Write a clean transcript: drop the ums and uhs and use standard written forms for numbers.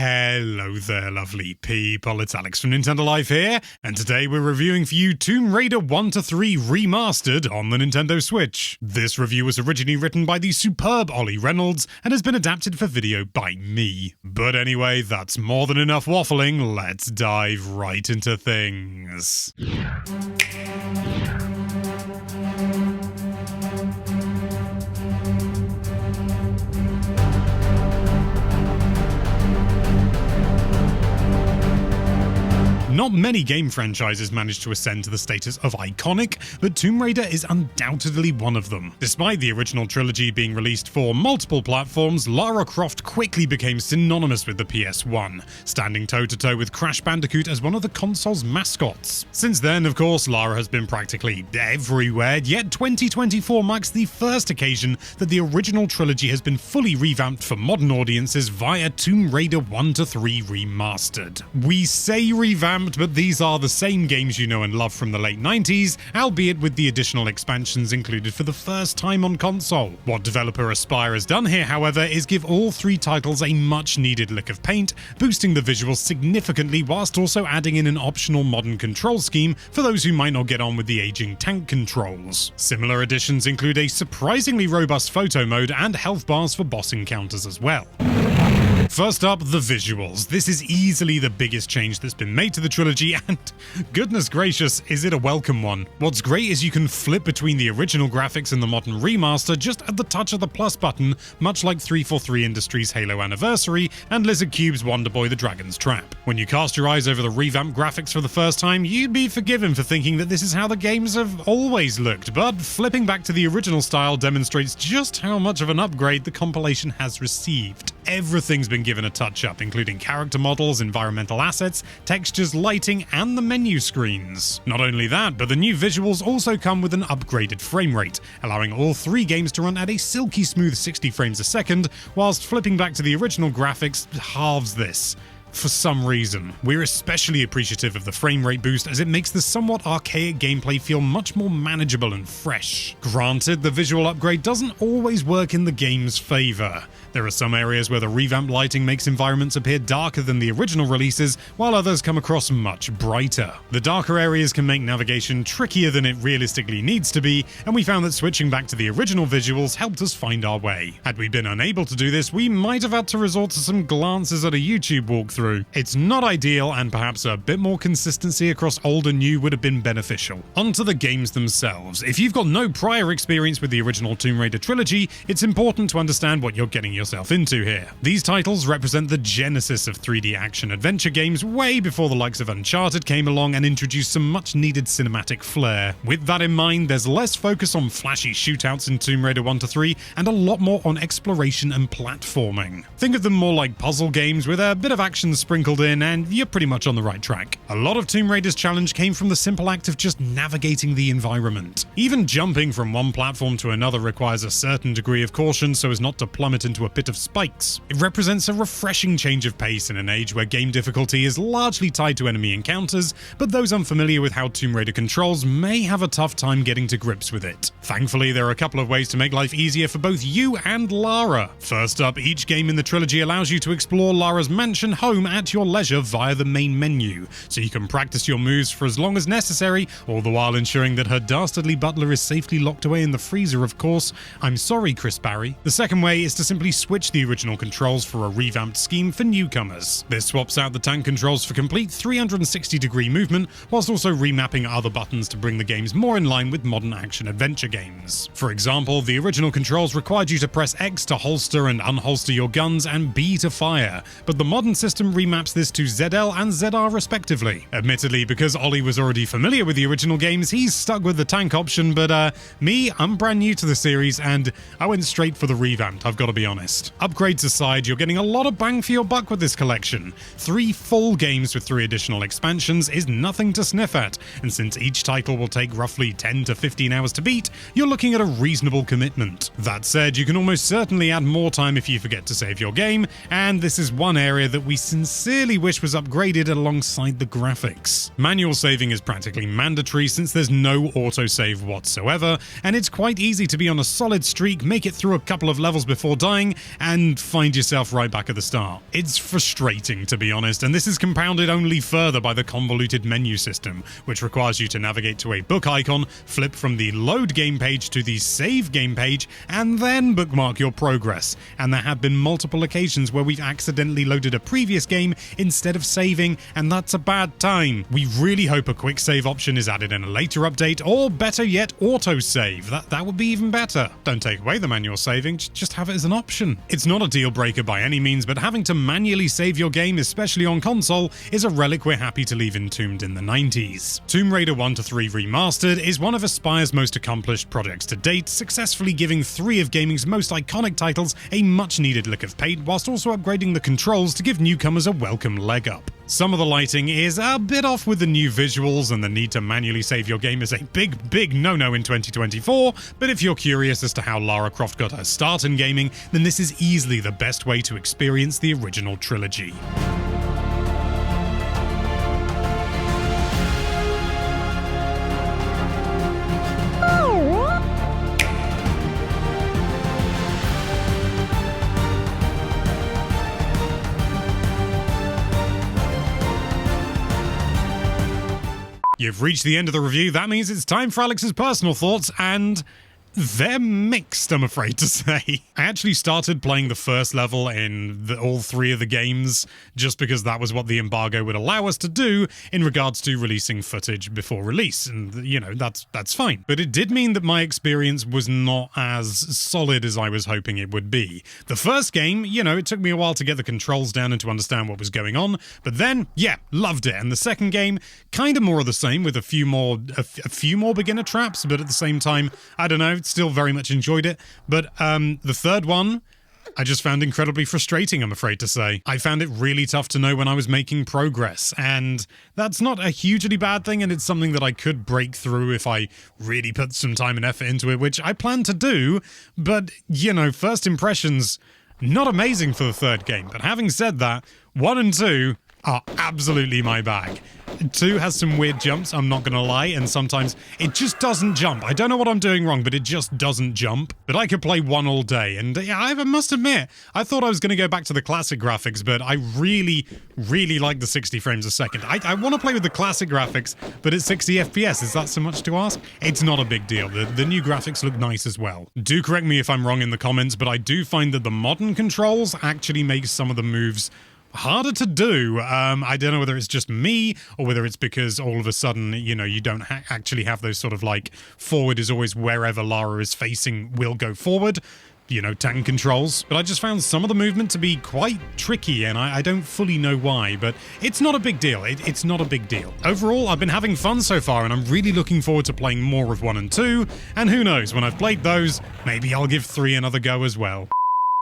Hello there, lovely people. It's Alex from Nintendo Life here, and today we're reviewing for you Tomb Raider 1-3 Remastered on the Nintendo Switch. This review was originally written by the superb Ollie Reynolds and has been adapted for video by me. But anyway, that's more than enough waffling. Let's dive right into things. Not many game franchises managed to ascend to the status of iconic, but Tomb Raider is undoubtedly one of them. Despite the original trilogy being released for multiple platforms, Lara Croft quickly became synonymous with the PS1, standing toe-to-toe with Crash Bandicoot as one of the console's mascots. Since then, of course, Lara has been practically everywhere, yet 2024 marks the first occasion that the original trilogy has been fully revamped for modern audiences via Tomb Raider 1-3 Remastered. We say revamped, but these are the same games you know and love from the late 90s, albeit with the additional expansions included for the first time on console. What developer Aspyr has done here, however, is give all three titles a much-needed lick of paint, boosting the visuals significantly whilst also adding in an optional modern control scheme for those who might not get on with the aging tank controls. Similar additions include a surprisingly robust photo mode and health bars for boss encounters as well. First up, the visuals. This is easily the biggest change that's been made to the trilogy, and goodness gracious, is it a welcome one. What's great is you can flip between the original graphics and the modern remaster just at the touch of the plus button, much like 343 Industries' Halo Anniversary and Lizard Cube's Wonder Boy the Dragon's Trap. When you cast your eyes over the revamped graphics for the first time, you'd be forgiven for thinking that this is how the games have always looked, but flipping back to the original style demonstrates just how much of an upgrade the compilation has received. Everything's been given a touch-up, including character models, environmental assets, textures, lighting, and the menu screens. Not only that, but the new visuals also come with an upgraded frame rate, allowing all three games to run at a silky smooth 60 frames a second, whilst flipping back to the original graphics halves this. For some reason. We're especially appreciative of the frame rate boost as it makes the somewhat archaic gameplay feel much more manageable and fresh. Granted, the visual upgrade doesn't always work in the game's favour. There are some areas where the revamped lighting makes environments appear darker than the original releases, while others come across much brighter. The darker areas can make navigation trickier than it realistically needs to be, and we found that switching back to the original visuals helped us find our way. Had we been unable to do this, we might have had to resort to some glances at a YouTube walkthrough. It's not ideal, and perhaps a bit more consistency across old and new would have been beneficial. Onto the games themselves. If you've got no prior experience with the original Tomb Raider trilogy, it's important to understand what you're getting yourself into here. These titles represent the genesis of 3D action-adventure games way before the likes of Uncharted came along and introduced some much-needed cinematic flair. With that in mind, there's less focus on flashy shootouts in Tomb Raider 1-3 and a lot more on exploration and platforming. Think of them more like puzzle games with a bit of action sprinkled in, and you're pretty much on the right track. A lot of Tomb Raider's challenge came from the simple act of just navigating the environment. Even jumping from one platform to another requires a certain degree of caution so as not to plummet into a pit of spikes. It represents a refreshing change of pace in an age where game difficulty is largely tied to enemy encounters, but those unfamiliar with how Tomb Raider controls may have a tough time getting to grips with it. Thankfully, there are a couple of ways to make life easier for both you and Lara. First up, each game in the trilogy allows you to explore Lara's mansion home at your leisure via the main menu, so you can practice your moves for as long as necessary, all the while ensuring that her dastardly butler is safely locked away in the freezer, of course. I'm sorry, Chris Barry. The second way is to simply switch the original controls for a revamped scheme for newcomers. This swaps out the tank controls for complete 360-degree movement, whilst also remapping other buttons to bring the games more in line with modern action-adventure games. For example, the original controls required you to press X to holster and unholster your guns and B to fire, but the modern system remaps this to ZL and ZR respectively. Admittedly, because Ollie was already familiar with the original games, he's stuck with the tank option, but me, I'm brand new to the series and I went straight for the revamped, I've got to be honest. Upgrades aside, you're getting a lot of bang for your buck with this collection. 3 full games with 3 additional expansions is nothing to sniff at, and since each title will take roughly 10 to 15 hours to beat, you're looking at a reasonable commitment. That said, you can almost certainly add more time if you forget to save your game, and this is one area that we sincerely wish was upgraded alongside the graphics. Manual saving is practically mandatory since there's no autosave whatsoever, and it's quite easy to be on a solid streak, make it through a couple of levels before dying, and find yourself right back at the start. It's frustrating, to be honest, and this is compounded only further by the convoluted menu system, which requires you to navigate to a book icon, flip from the load game page to the save game page, and then bookmark your progress. And there have been multiple occasions where we've accidentally loaded a previous game instead of saving, and that's a bad time. We really hope a quick save option is added in a later update, or better yet, auto-save. That would be even better. Don't take away the manual saving, just have it as an option. It's not a deal breaker by any means, but having to manually save your game, especially on console, is a relic we're happy to leave entombed in the 90s. Tomb Raider 1-3 Remastered is one of Aspyr's most accomplished projects to date, successfully giving 3 of gaming's most iconic titles a much-needed lick of paint, whilst also upgrading the controls to give newcomers a welcome leg up. Some of the lighting is a bit off with the new visuals, and the need to manually save your game is a big no-no in 2024, but if you're curious as to how Lara Croft got her start in gaming, then this is easily the best way to experience the original trilogy. You've reached the end of the review. That means it's time for Alex's personal thoughts, and they're mixed, I'm afraid to say. I actually started playing the first level in all 3 of the games just because that was what the embargo would allow us to do in regards to releasing footage before release, and you know, that's fine. But it did mean that my experience was not as solid as I was hoping it would be. The first game, you know, it took me a while to get the controls down and to understand what was going on, but then, yeah, loved it. And the second game, kind of more of the same, with a few more beginner traps, but at the same time, I don't know, still very much enjoyed it. But the third one, I just found incredibly frustrating, I'm afraid to say. I found it really tough to know when I was making progress, and that's not a hugely bad thing, and it's something that I could break through if I really put some time and effort into it, which I plan to do, but, you know, first impressions, not amazing for the third game. But having said that, 1 and 2 are absolutely my bag. 2 has some weird jumps, I'm not gonna lie, and sometimes it just doesn't jump. I don't know what I'm doing wrong, but it just doesn't jump. But I could play 1 all day, and yeah, I must admit, I thought I was gonna go back to the classic graphics, but I really like the 60 frames a second. I want to play with the classic graphics, but at 60 FPS, is that so much to ask? It's not a big deal. The new graphics look nice as well. Do correct me if I'm wrong in the comments, but I do find that the modern controls actually make some of the moves harder to do. I don't know whether it's just me or whether it's because all of a sudden, you know, you don't actually have those sort of like forward is always wherever Lara is facing will go forward, you know, tank controls. But I just found some of the movement to be quite tricky, and I don't fully know why, but it's not a big deal. It's not a big deal. Overall, I've been having fun so far, and I'm really looking forward to playing more of 1 and 2, and who knows, when I've played those, maybe I'll give 3 another go as well.